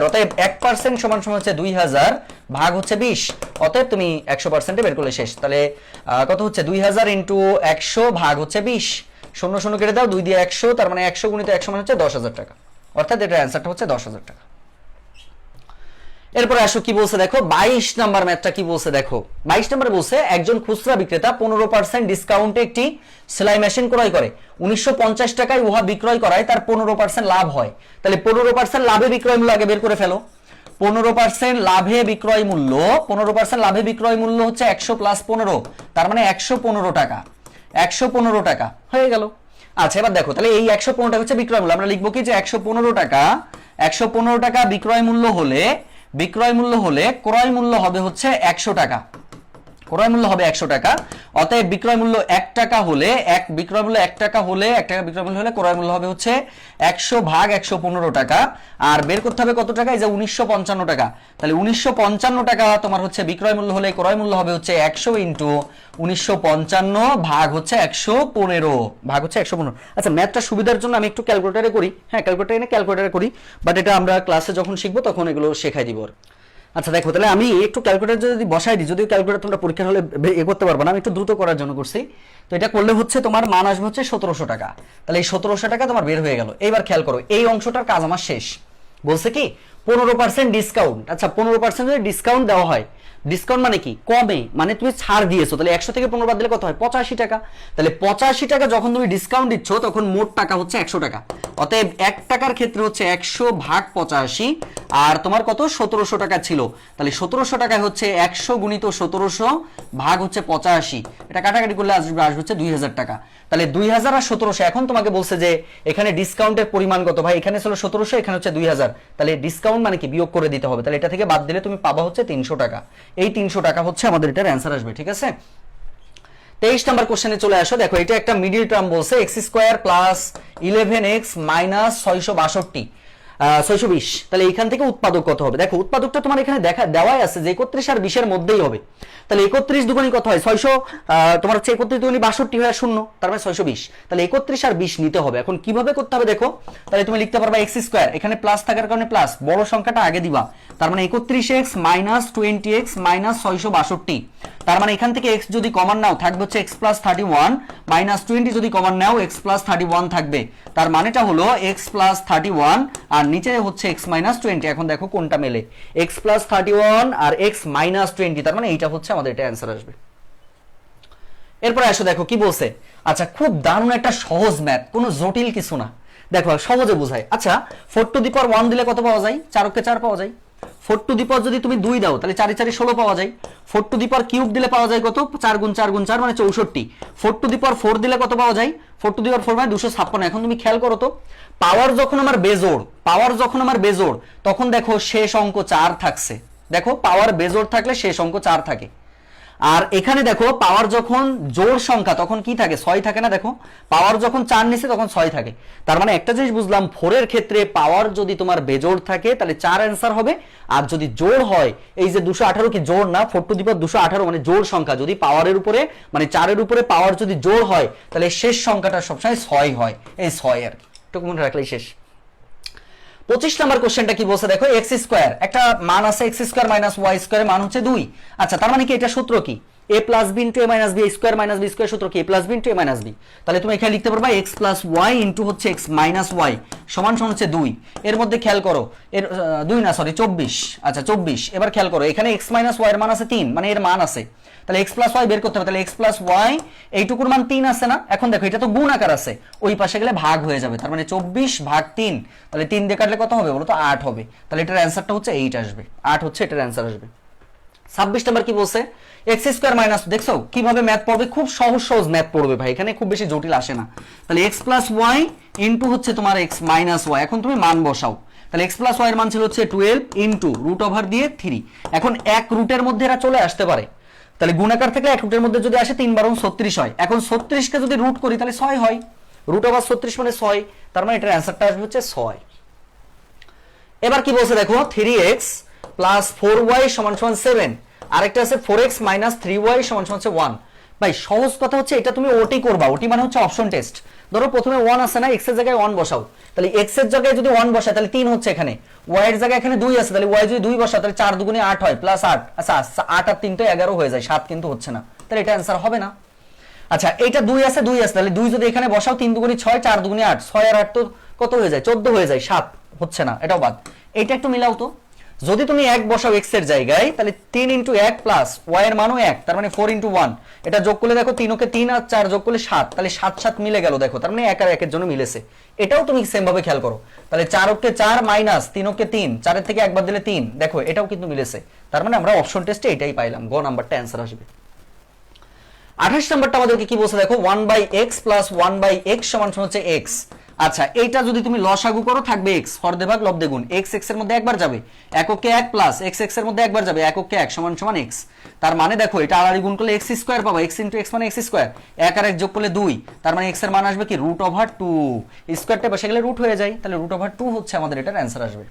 অতএব 1% সমান সমান হচ্ছে 2000 ভাগ হচ্ছে 20, অতএব তুমি 100% বের করলে শেষ, তাহলে কত হচ্ছে 2000 ইন্টু 100 ভাগ হচ্ছে 20, 0 0 কেটে দাও, 2 দিয়ে 100, তার মানে 100 গুণিত 100 মানে হচ্ছে 10,000 টাকা, অর্থাৎ এটার অ্যান্সারটা হচ্ছে 10,000 টাকা। এরপরে আসো কি বলছে দেখো, 22 নাম্বার ম্যাথটা কি বলছে দেখো, 22 নম্বরে বলছে একজন খুচরা বিক্রেতা 15% ডিসকাউন্টে একটি সেলাই মেশিন ক্রয় করে, 1950 টাকায় উহা বিক্রয় করায় তার 15% লাভ হয়, তাহলে 15% লাভে বিক্রয় মূল্য আগে বের করে ফেলো, 15% লাভে বিক্রয় মূল্য, 15% লাভে বিক্রয় মূল্য হচ্ছে 100 প্লাস 15, তার মানে 115 টাকা, 115 টাকা হয়ে গেল। আচ্ছা এবার দেখো তাহলে এই 115 টাকা হচ্ছে বিক্রয় মূল্য, আমরা লিখবো কি যে 115 টাকা বিক্রয় মূল্য হলে ক্রয় মূল্য হবে হচ্ছে 100 টাকা, ক্রয় মূল্য হবে 100 টাকা, অতএব বিক্রয় মূল্য 1 টাকা হলে বিক্রয় মূল্য 1 টাকা হলে 1 টাকা বিক্রয় মূল্য হলে ক্রয় মূল্য হবে হচ্ছে 100 ভাগ 115 টাকা, আর বের করতে হবে কত টাকা, এই যে 1955 টাকা, তাহলে 1955 টাকা তোমার হচ্ছে বিক্রয় মূল্য হলে ক্রয় মূল্য হবে হচ্ছে 100 ইন্টু 1955 ভাগ হচ্ছে 115 ভাগ হচ্ছে 115। আচ্ছা ম্যাথটা সুবিধার জন্য আমি একটু ক্যালকুলেটরে করি, হ্যাঁ ক্যালকুলেটরে করি, বাট এটা আমরা ক্লাসে যখন শিখবো তখন এগুলো শেখাই দিব। আচ্ছা দেখো তাহলে আমি একটু ক্যালকুলেটর যদি বসাই দিই, যদিও ক্যালকুলেটর তোমরা পরীক্ষার হলে এ করতে পারবে না, আমি একটু দ্রুত করার জন্য করছি, তো এটা করলে হচ্ছে তোমার মান আসবে হচ্ছে 1700 টাকা, তাহলে এই 1700 টাকা তোমার বের হয়ে গেল। এইবার খেয়াল করো এই অংশটার কাজ আমার শেষ, বলছে কি 15% ডিসকাউন্ট, আচ্ছা 15% যদি ডিসকাউন্ট দেওয়া হয় ডিসকাউন্ট মানে কি? কমে, মানে তুমি ছাড় দিয়েছো, তাহলে 100 থেকে 15 বাদ দিলে কত হয়? 85 টাকা। তাহলে 85 টাকা যখন তুমি ডিসকাউন্ট দিচ্ছ তখন মোট টাকা হচ্ছে 100 টাকা। অতএব 1 টাকার ক্ষেত্রে হচ্ছে 100 ভাগ 85, আর তোমার কত? 1700 টাকা ছিল, তাহলে 1700 টাকায় হচ্ছে 100 গুণিত 1700 ভাগ হচ্ছে 85, এটা কাটাকাটি করলে আসবে হচ্ছে 2000 টাকা। তাহলে 2000 আর 1700, এখন তোমাকে বলছে যে এখানে ডিসকাউন্টের পরিমাণ কত ভাই? এখানে ছিল 1700, এখানে হচ্ছে 2000, তাহলে ডিসকাউন্ট মানে কি? বিয়োগ করে দিতে হবে, তাহলে এটা থেকে বাদ দিলে তুমি পাবা হচ্ছে 300 টাকা। এই 300 টাকা হচ্ছে আমাদের এটার অ্যান্সার আসবে, ঠিক আছে? 23 নাম্বার কোশ্চেনে চলে আসো। দেখো এটা একটা মিডল টার্ম বলছে, x square plus 11x minus 620, তাহলে এইখান থেকে উৎপাদক কত হবে? দেখো উৎপাদকটা তোমার এখানে দেওয়াই আছে যে 31 আর 20 এর মধ্যেই হবে, তাহলে 31 দুগুণী কত হয়? 600, তোমার হচ্ছে 31 দুগুণী 62 হয় 0, তার মানে 620, তাহলে 31 আর 20 নিতে হবে। এখন কিভাবে করতে হবে দেখো, তাহলে তুমি লিখতে পারবা এক্স স্কোয়ার, এখানে প্লাস থাকার কারণে প্লাস, বড় সংখ্যাটা আগে দিবা, তার মানে 31x মাইনাস 20x মাইনাস 662, তার মানে এখান থেকে x যদি কমন নাও থাকবে হচ্ছে x প্লাস 31 মাইনাস 20 যদি কমন নাও x প্লাস 31 থাকবে, তার মানেটা হলো x প্লাস 31 আর নিচে হচ্ছে x মাইনাস 20। এখন দেখো কোনটা মেলে, x প্লাস 31 আর x মাইনাস 20, তার মানে এইটা হচ্ছে আমাদের এটা অ্যান্সার আসবে। এরপরে আসো দেখো কি বলছে। আচ্ছা খুব দারুণ একটা সহজ ম্যাথ, কোনো জটিল কিছু না, দেখো সহজে বোঝায়। আচ্ছা 4 টু দি পাওয়ার 1 দিলে কত পাওয়া যায়? 4 কে 4 পাওয়া যায়। 4 টু দি পাওয়ার যদি তুমি 2 দাও তাহলে 4 4 16 পাওয়া যায়। 4 টু দি পাওয়ার কিউব দিলে পাওয়া যায় কত? 4 গুণ 4 গুণ 4 মানে 64। 4 টু দি পাওয়ার 4 দিলে কত পাওয়া যায়? 4 টু দি পাওয়ার 4 মানে 256। এখন তুমি খেয়াল করো তো, পাওয়ার যখন আমার বেজোড় তখন দেখো শেষ অঙ্ক 4 থাকছে। দেখো পাওয়ার বেজোড় থাকলে শেষ অঙ্ক 4 থাকে, আর এখানে দেখো পাওয়ার যখন জোড় সংখ্যা তখন কি থাকে? 6 থাকে না? দেখো পাওয়ার যখন 4 নিছে তখন 6 থাকে, তার মানে একটা জিনিস বুঝলাম, 4 এর ক্ষেত্রে পাওয়ার যদি তোমার বেজোড় থাকে তাহলে 4 অ্যান্সার হবে, আর যদি জোড় হয়, এই যে 218 কি জোড় না? 4 টু দি পাওয়ার 218 মানে জোড় সংখ্যা, যদি পাওয়ারের উপরে মানে 4 এর উপরে পাওয়ার যদি জোড় হয় তাহলে শেষ সংখ্যাটা সবসময় 6 হয়, এই 6 আর কি, একটু মনে রাখলেই শেষ। 25 নাম্বার কোশ্চেনটা কি বলছে দেখো, এক্স স্কোয়ার একটা মান আছে, x square minus y square মান হচ্ছে 2। আচ্ছা তার মানে কি এটা সূত্র কি? a plus b into a minus b square minus b square সূত্র কি? a plus b into a minus b, তাহলে তুমি এখানে লিখতে পারবা এক্স প্লাস ওয়াই ইন্টু হচ্ছে এক্স মাইনাস ওয়াই সমান সমান হচ্ছে 2। এর মধ্যে খেয়াল করো, এর 2 না সরি 24, আচ্ছা 24। এবার খেয়াল করো এখানে এক্স মাইনাস ওয়াই এর মান আছে 3, মানে এর মান আছে, তাহলে এক্স প্লাস ওয়াই বের করতে হবে, তাহলে এক্স প্লাস ওয়াই এইটুকুর মান 3 আছে না? এখন দেখো এটা তো গুণ আকার আছে, ওই পাশে গেলে ভাগ হয়ে যাবে, তার মানে 24 ভাগ 3, তাহলে 3 দিয়ে কাটলে কত হবে বলো তো? 8 হবে, তাহলে এটার অ্যান্সারটা হচ্ছে 8 আসবে, 8 হচ্ছে এটার অ্যান্সার আসবে। 26 নাম্বার কি বলছে, এক্স স্কোয়ার মাইনাস, দেখছো কিভাবে ম্যাথ পড়বে? খুব সহজ সহজ ম্যাথ পড়বে ভাই, এখানে খুব বেশি জটিল আসে না। তাহলে এক্স প্লাস ওয়াই ইন্টু হচ্ছে তোমার এক্স মাইনাস ওয়াই, এখন তুমি মান বসাও, তাহলে এক্স প্লাস ওয়াই এর মান ছিল হচ্ছে 12 ইন্টু রুট ওভার দিয়ে 3। এখন এক রুটের মধ্যে এরা চলে আসতে পারে, তাহলে গুণাকার থেকে এক রুটের মধ্যে যদি আসে 3 বারং 36 হয়। এখন 36 কে যদি রুট করি তাহলে 6 হয়, রুট ওভার 36 মানে 6, তার মানে এটার অ্যান্সারটা আসবে হচ্ছে 6। এবার কি বলছে দেখো, 3x প্লাস 4y সমান সমান 7, আরেকটা আছে 4x মাইনাস 3y সমান সমান হচ্ছে 1। ভাই সহজ কথা হচ্ছে এটা তুমি ওটি করবা, ওটি মানে হচ্ছে অপশন টেস্ট। ধরো প্রথমে 1 আছে না, x এর জায়গায় 1 বসাও, তাহলে x এর জায়গায় যদি 1 বসায় তাহলে 3 হচ্ছে এখানে, y এর জায়গায় এখানে 2 আছে, তাহলে y যদি 2 বসাও তাহলে 4 দুগুণে 8 হয় প্লাস 8, আচ্ছা 8 আর 3 তো 11 হয়ে যায়, 7 কিন্তু হচ্ছে না, তাহলে এটা অ্যান্সার হবে না। আচ্ছা এইটা 2 আছে তাহলে 2 যদি এখানে বসাও 3 দুগুণে 6, 4 দুগুণে 8, 6 আর 8 তো কত হয়ে যায়? 14 হয়ে যায়, 7 হচ্ছে না, এটাও বাদ। এইটা একটু মিলাও তো, যদি তুমি 1 বসাও x এর জায়গায় তাহলে 3 ইন্টু 1 প্লাস y এর মানও 1, তার মানে 4 ইন্টু 1, এটা যোগ করলে দেখো 3 ওকে 3 আর 4 যোগ করলে 7, তাহলে 7 7 মিলে গেল, দেখো তার মানে 1 আর 1 এর জন্য মিলেছে। এটাও তুমি সেম ভাবে খেয়াল করো, তাহলে 4 ওকে 4 মাইনাস 3 ওকে 3, 4 এর থেকে একবার দিলে 3, দেখো এটাও কিন্তু মিলেছে, তার মানে আমরা অপশন টেস্টে এটাই পাইলাম, গ নাম্বারটা অ্যান্সার আসবে। 28 নাম্বারটা আমাদেরকে কি বলছে দেখো, 1/x প্লাস 1/x সমান হচ্ছে x। আচ্ছা এইটা যদি তুমি লসাগু করো থাকবে x, হরদে ভাগ লব্দে গুণ, x x এর মধ্যে একবার যাবে, এককে 1 প্লাস x x এর মধ্যে একবার যাবে, এককে 1 সমান সমান x। তার মানে দেখো এটা আড়াআড়ি গুণ করলে x স্কয়ার পাবা, x ইনটু x মানে x স্কয়ার, 1 আর 1 যোগ করলে 2, তার মানে x এর মান আসবে কি রুট ওভার 2, স্কয়ারটা বসে গেলে রুট হয়ে যায়, তাহলে রুট ওভার 2 হচ্ছে আমাদের এটার অ্যান্সার আসবে।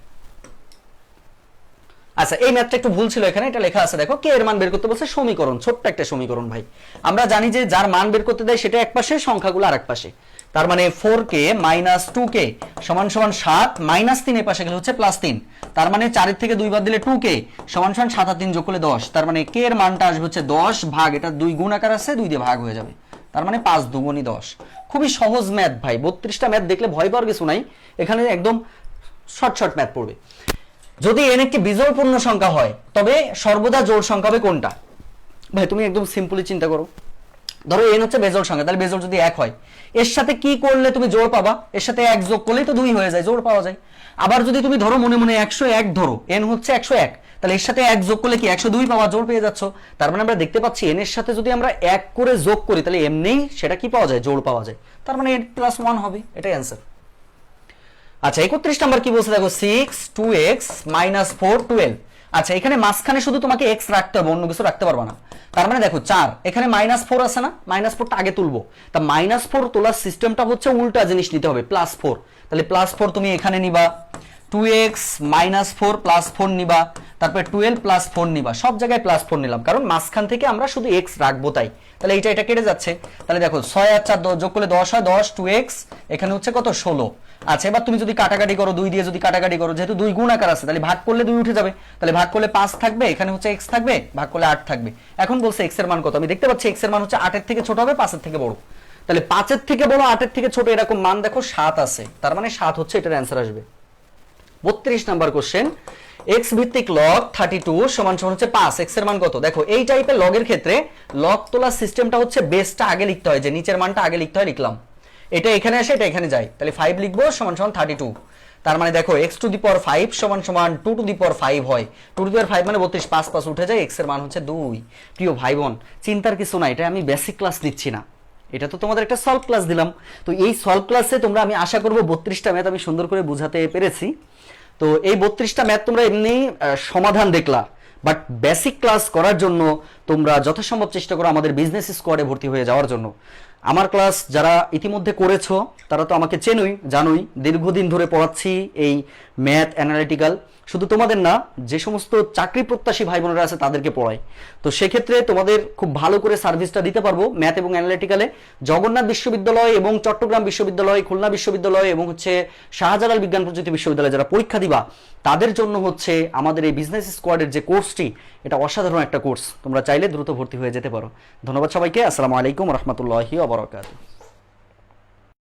আচ্ছা এই ম্যাথটা একটু ভুল ছিল, এখানে এটা লেখা আছে দেখো কে এর মান বের করতে বলছে, সমীকরণ, ছোট্ট একটা সমীকরণ ভাই। আমরা জানি যে যার মান বের করতে দেয় সেটা এক পাশে, সংখ্যাগুলো আরেক পাশে, তার মানে 4k মাইনাস 2k সমান সমান 7, মাইনাস 3 এর পাশে গেলে হচ্ছে প্লাস 3, তার মানে 4 এর থেকে 2 বাদ দিলে 2k সমান সমান 7 আর 3 যোগ করলে 10, তার মানে k এর মানটা আসবে হচ্ছে 10 ভাগ, এটা 2 গুণ আকার আছে 2 দিয়ে ভাগ হয়ে যাবে, তার মানে 5 দুগুণী 10। খুবই সহজ ম্যাথ ভাই, 32টা ম্যাথ দেখলে ভয় পাওয়ার কিছু নাই, এখানে একদম শর্ট শর্ট ম্যাথ পড়বে। যদি n একটি বিজোড় পূর্ণ সংখ্যা হয় তবে সর্বদা জোড় সংখ্যা হবে কোনটা? ভাই তুমি একদম সিম্পলি চিন্তা করো, ধরো n হচ্ছে বেজোড় সংখ্যা, তাহলে বেজোড় যদি 1 হয় এর সাথে কি করলে তুমি জোড় পাবা? এর সাথে 1 যোগ করলেই তো 2 হয়ে যায়, জোড় পাওয়া যায়। আবার যদি তুমি ধরো মনে মনে 101 ধরো, n হচ্ছে 101, তাহলে এর সাথে 1 যোগ করলে কি 102 পাওয়া, জোড় পেয়ে যাচ্ছ। তার মানে আমরা দেখতে পাচ্ছি n এর সাথে যদি আমরা 1 করে যোগ করি তাহলে এমনিই সেটা কি পাওয়া যায়, জোড় পাওয়া যায়। তার মানে n + 1 হবে, এটাই অ্যান্সার। আচ্ছা 31 নাম্বার কি বলছে দেখো, 6 2x - 4 12। আচ্ছা এখানে মাঝখানে শুধু তোমাকে x রাখতে হবে, অন্য কিছু রাখতে পারবা না। তার মানে দেখো 4, এখানে -4 আছে না, -4টা আগে তুলবো। তা -4 তোলার সিস্টেমটা হচ্ছে উল্টা জিনিস নিতে হবে, +4। তাহলে +4 তুমি এখানে নিবা, 2x - 4 +4 নিবা, তারপরে 12 +4 নিবা, সব জায়গায় +4 নিলাম কারণ মাঝখান থেকে আমরা শুধু x রাখবো তাই। তাহলে এটা কেটে যাচ্ছে, তাহলে দেখো 6 আর 4 যোগ করলে 10 হয়, 10 2x এখানে হচ্ছে কত 16। আচ্ছা এবার তুমি যদি কাটাকাটি করো, 2 দিয়ে যদি কাটাকাটি করো, যেহেতু 2 গুণ আকার আছে তাহলে ভাগ করলে 2 উঠে যাবে, তাহলে ভাগ করলে 5 থাকবে, এখানে হচ্ছে x থাকবে, ভাগ করলে 8 থাকবে। এখন বলছে x এর মান কত, আমি দেখতে পাচ্ছি x এর মান হচ্ছে 8 এর থেকে ছোট হবে, 5 এর থেকে বড়। তাহলে 5 এর থেকে বড় 8 এর থেকে ছোট এরকম মান দেখো 7 আছে, তার মানে 7 হচ্ছে এটার অ্যান্সার আসবে। 32 নাম্বার কোশ্চেন, x ভিত্তিক log 32 সমান হচ্ছে 5, x এর মান কত? দেখো এই টাইপের লগের ক্ষেত্রে লগ তোলার সিস্টেমটা হচ্ছে বেসটা আগে লিখতে হয়, যে নিচের মানটা আগে লিখতে হয়, লিখলাম। এটা এখানে আসে, এটা এখানে যায়, তাহলে 5 লিখবো সমান 32। তার মানে দেখো x⁵ সমান 2⁵ হয়, 2⁵ মানে 32, 5 5 উঠে যায়, x এর মান হচ্ছে 2। প্রিয় ভাই বোন চিন্তার কিছু না, এটা আমি বেসিক ক্লাস দিচ্ছি না, এটা তো তোমাদের একটা সলভ ক্লাস দিলাম। তো এই সলভ ক্লাসে তোমরা, আমি আশা করবো 32টা ম্যাথ আমি সুন্দর করে বুঝাতে পেরেছি। তো এই 32টা ম্যাথ তোমরা এমনি সমাধান দেখলা, বাট বেসিক ক্লাস করার জন্য তোমরা যথাসম্ভব চেষ্টা করো আমাদের বিজনেস স্কোয়াডে ভর্তি হয়ে যাওয়ার জন্য। আমার ক্লাস যারা ইতিমধ্যে করেছো তারা তো আমাকে জানোই, দীর্ঘদিন ধরে পড়াচ্ছি এই ম্যাথ অ্যানালিটিক্যাল, শুধু তোমাদের না, যে সমস্ত চাকরি প্রত্যাশী ভাই বোনেরা আছে তাদেরকে পড়াই। তো সেক্ষেত্রে তোমাদের খুব ভালো করে সার্ভিসটা দিতে পারবো ম্যাথ এবং অ্যানালিটিক্যালে। জগন্নাথ বিশ্ববিদ্যালয় এবং চট্টগ্রাম বিশ্ববিদ্যালয়, খুলনা বিশ্ববিদ্যালয় এবং হচ্ছে শাহজালাল বিজ্ঞান প্রযুক্তি বিশ্ববিদ্যালয়ে যারা পরীক্ষা দিবা তাদের জন্য হচ্ছে আমাদের এই বিজনেস স্কোয়াডের যে কোর্সটি, এটা অসাধারণ একটা কোর্স, তোমরা চাইলে দ্রুত ভর্তি হয়ে যেতে পারো। ধন্যবাদ সবাইকে, আসসালামু আলাইকুম রহমতুল্লাহি ওয়া বারাকাতুহু।